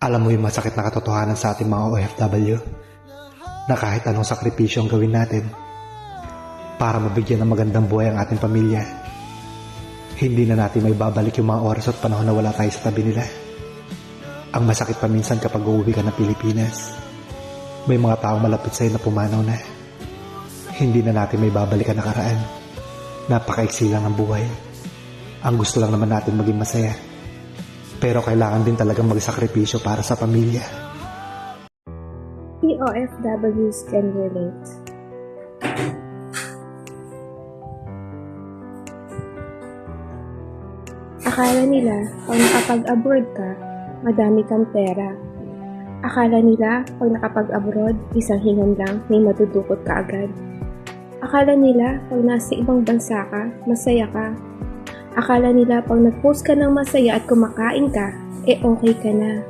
Alam mo yung masakit na katotohanan sa ating mga OFW na kahit anong sakripisyo ang gawin natin para mabigyan ng magandang buhay ang ating pamilya, hindi na natin may babalik yung mga oras at panahon na wala tayo sa tabi nila. Ang masakit pa minsan kapag uuwi ka ng Pilipinas, may mga taong malapit sa'yo na pumanaw na. Hindi na natin may babalik ang nakaraan. Napakaiksi lang ang buhay. Ang gusto lang naman natin maging masaya. Pero kailangan din talagang magsakripisyo para sa pamilya. POFWs can relate. Akala nila pag nakapag-abroad ka, madami kang pera. Akala nila pag nakapag-abroad, isang hingan lang may matudukot ka agad. Akala nila pag nasa ibang bansa ka, masaya ka. Akala nila pag nag-post ka ng masaya at kumakain ka, okay ka na.